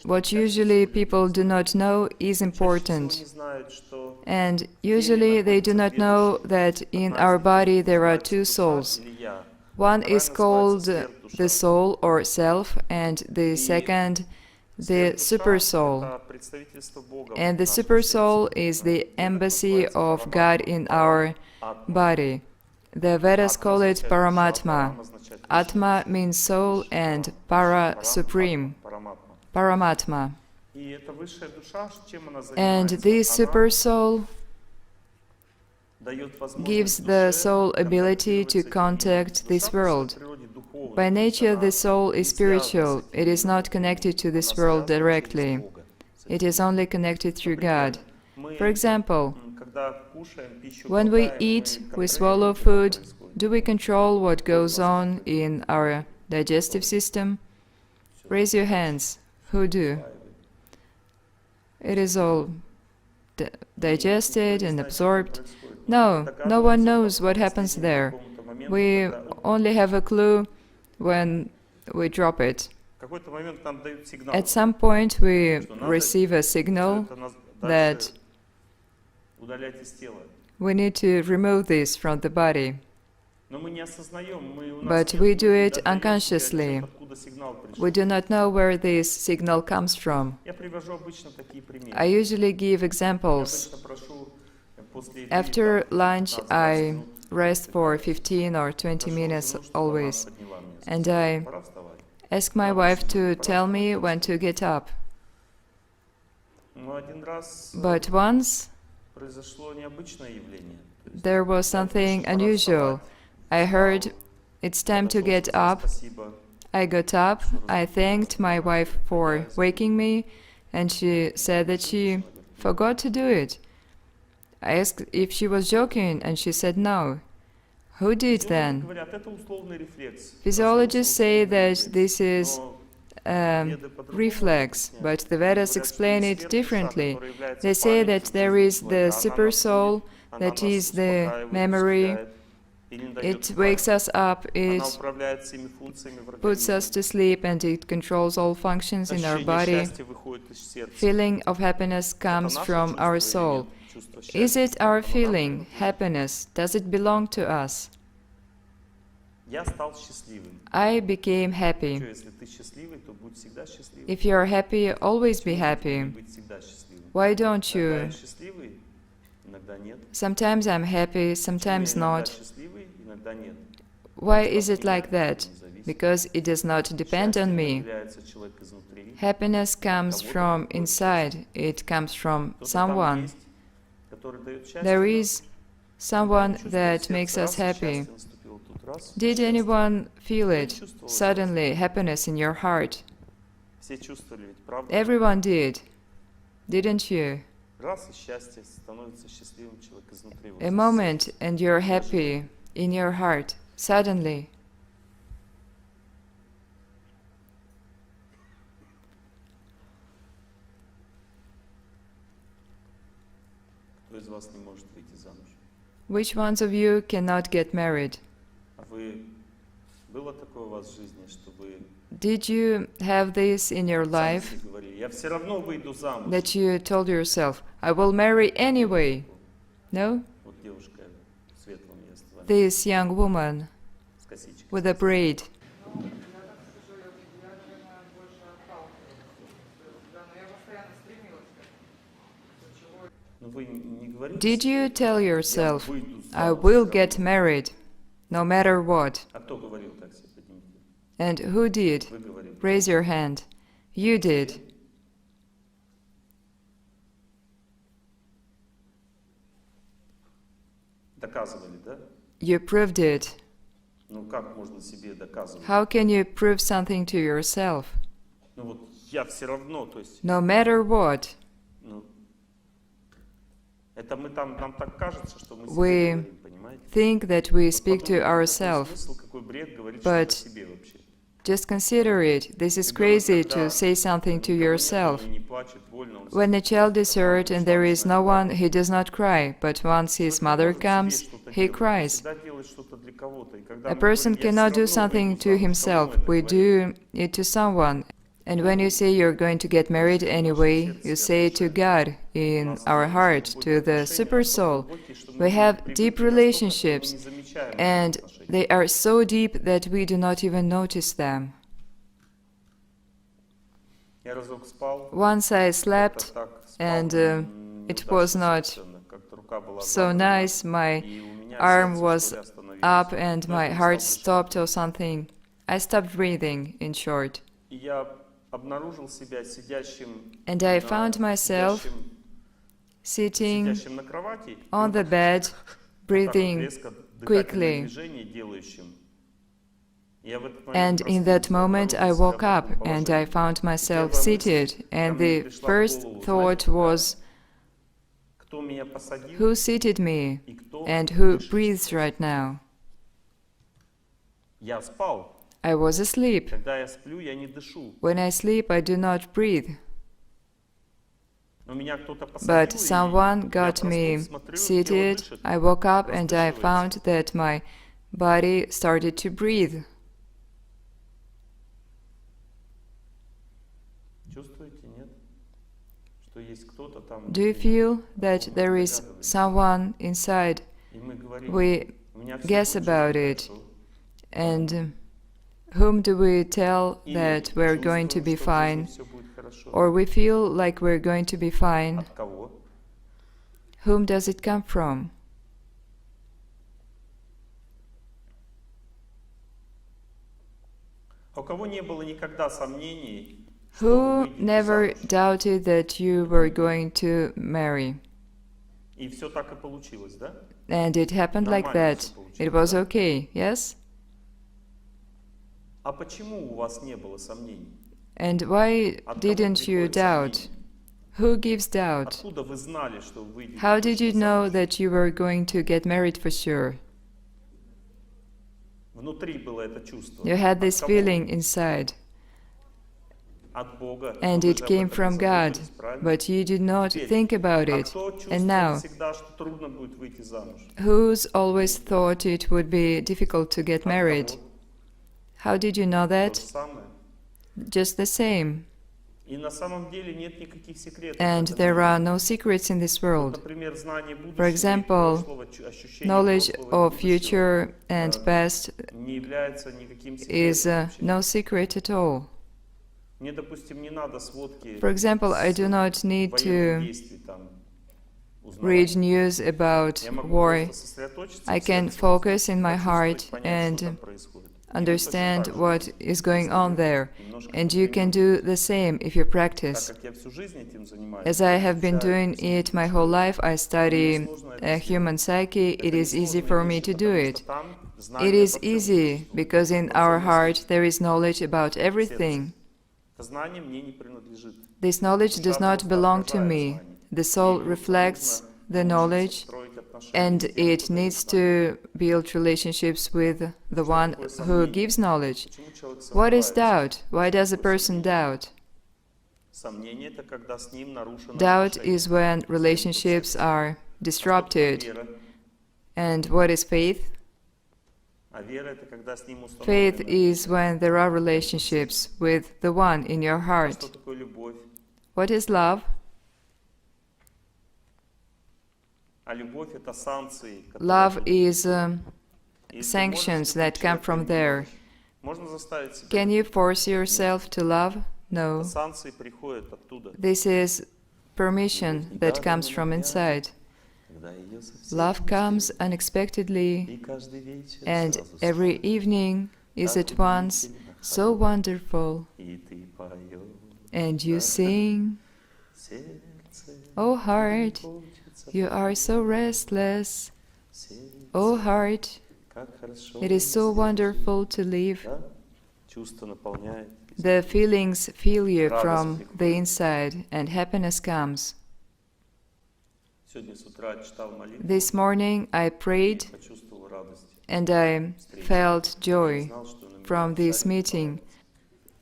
What usually people do not know is important. And usually they do not know that in our body there are two souls. One is called the soul or self, and the second, the super soul. And the super soul is the embassy of God in our body. The Vedas call it Paramatma. Atma means soul and Para, supreme. Paramatma. And this super soul gives the soul ability to contact this world. By nature, the soul is spiritual. It is not connected to this world directly. It is only connected through God. For example, when we eat, we swallow food, do we control what goes on in our digestive system? Raise your hands. Who do? It is all digested and absorbed. No, no one knows what happens there. We only have a clue when we drop it. At some point we receive a signal that we need to remove this from the body. But we do it unconsciously. We do not know where this signal comes from. I usually give examples. After lunch, I rest for 15 or 20 minutes always, and I ask my wife to tell me when to get up. But once there was something unusual. I heard, "It's time to get up." I got up, I thanked my wife for waking me, and she said that she forgot to do it. I asked if she was joking, and she said no. Who did then? Physiologists say that this is reflex, but the Vedas explain it differently. They say that there is the super soul, that is the memory. It wakes us up, it puts us to sleep, and it controls all functions in our body. Feeling of happiness comes from our soul. Is it our feeling, happiness? Does it belong to us? I became happy. If you are happy, always be happy. Why don't you? Sometimes I'm happy, sometimes not. Why is it like that? Because it does not depend on me. Happiness comes from inside, it comes from someone. There is someone that makes us happy. Did anyone feel it? Suddenly, happiness in your heart? Everyone did, didn't you? A moment and you're happy in your heart, suddenly. Which ones of you cannot get married? Did you have this in your life, that you told yourself, I will marry anyway? No? This young woman with a braid. Did you tell yourself, I will get married, no matter what? And who did? Raise your hand. You did. You proved it. How can you prove something to yourself? No matter what. We think that we speak to ourselves, but just consider it. This is crazy to say something to yourself. When a child is hurt and there is no one, he does not cry, but once his mother comes, he cries. A person cannot do something to himself. We do it to someone. And when you say you're going to get married anyway, you say to God in our heart, to the Super Soul. We have deep relationships, and they are so deep that we do not even notice them. Once I slept, and it was not so nice. My arm was up and my heart stopped or something. I stopped breathing, in short. And I found myself sitting on the bed, breathing quickly. And in that moment I woke up and I found myself seated, and the first thought was, who seated me and who breathes right now? I was asleep. When I sleep, I do not breathe. But someone got me seated. I woke up and I found that my body started to breathe. Do you feel that there is someone inside? We guess about it. And whom do we tell that we're going to be fine? Or we feel like we're going to be fine? Whom does it come from? Who never doubted that you were going to marry? And it happened like that. It was okay, yes? And why didn't you doubt? Who gives doubt? How did you know that you were going to get married for sure? You had this feeling inside. And it came from God, but you did not think about it. And now, who's always thought it would be difficult to get married? How did you know that? Just the same. And there are no secrets in this world. For example, knowledge of future and past is no secret at all. For example, I do not need to read news about war. I can focus in my heart and understand what is going on there. And you can do the same if you practice. As I have been doing it my whole life, I study human psyche. It is easy for me to do it. It is easy because in our heart there is knowledge about everything. This knowledge does not belong to me. The soul reflects the knowledge, and it needs to build relationships with the one who gives knowledge. What is doubt? Why does a person doubt? Doubt is when relationships are disrupted. And what is faith? Faith is when there are relationships with the one in your heart. What is love? Love is sanctions that come from there. Can you force yourself to love? No. This is permission that comes from inside. Love comes unexpectedly, and every evening is at once so wonderful. And you sing, "Oh heart, you are so restless. Oh heart, it is so wonderful to live." The feelings fill you from the inside, and happiness comes. This morning I prayed, and I felt joy from this meeting.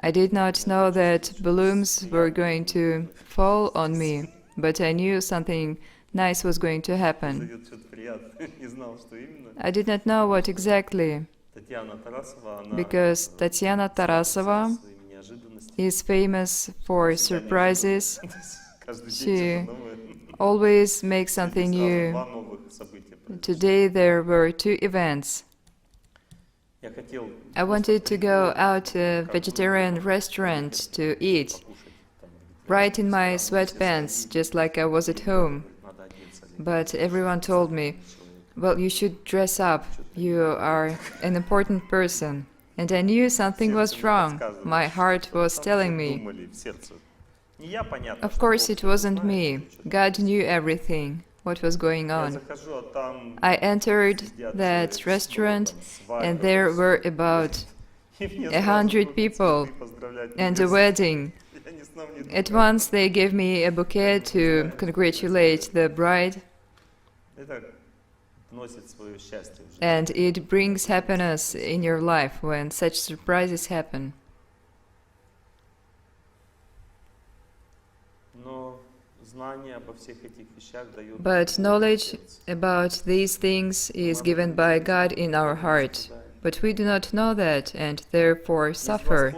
I did not know that balloons were going to fall on me, but I knew something nice was going to happen. I did not know what exactly, because Tatiana Tarasova is famous for surprises. She always makes something new. Today there were 2 events. I wanted to go out to a vegetarian restaurant to eat, right in my sweatpants, just like I was at home. But everyone told me, well, you should dress up, you are an important person. And I knew something was wrong. My heart was telling me. Of course, it wasn't me. God knew everything, what was going on. I entered that restaurant, and there were about 100 people, and a wedding. At once they gave me a bouquet to congratulate the bride, and it brings happiness in your life when such surprises happen. But knowledge about these things is given by God in our heart. But we do not know that and therefore suffer.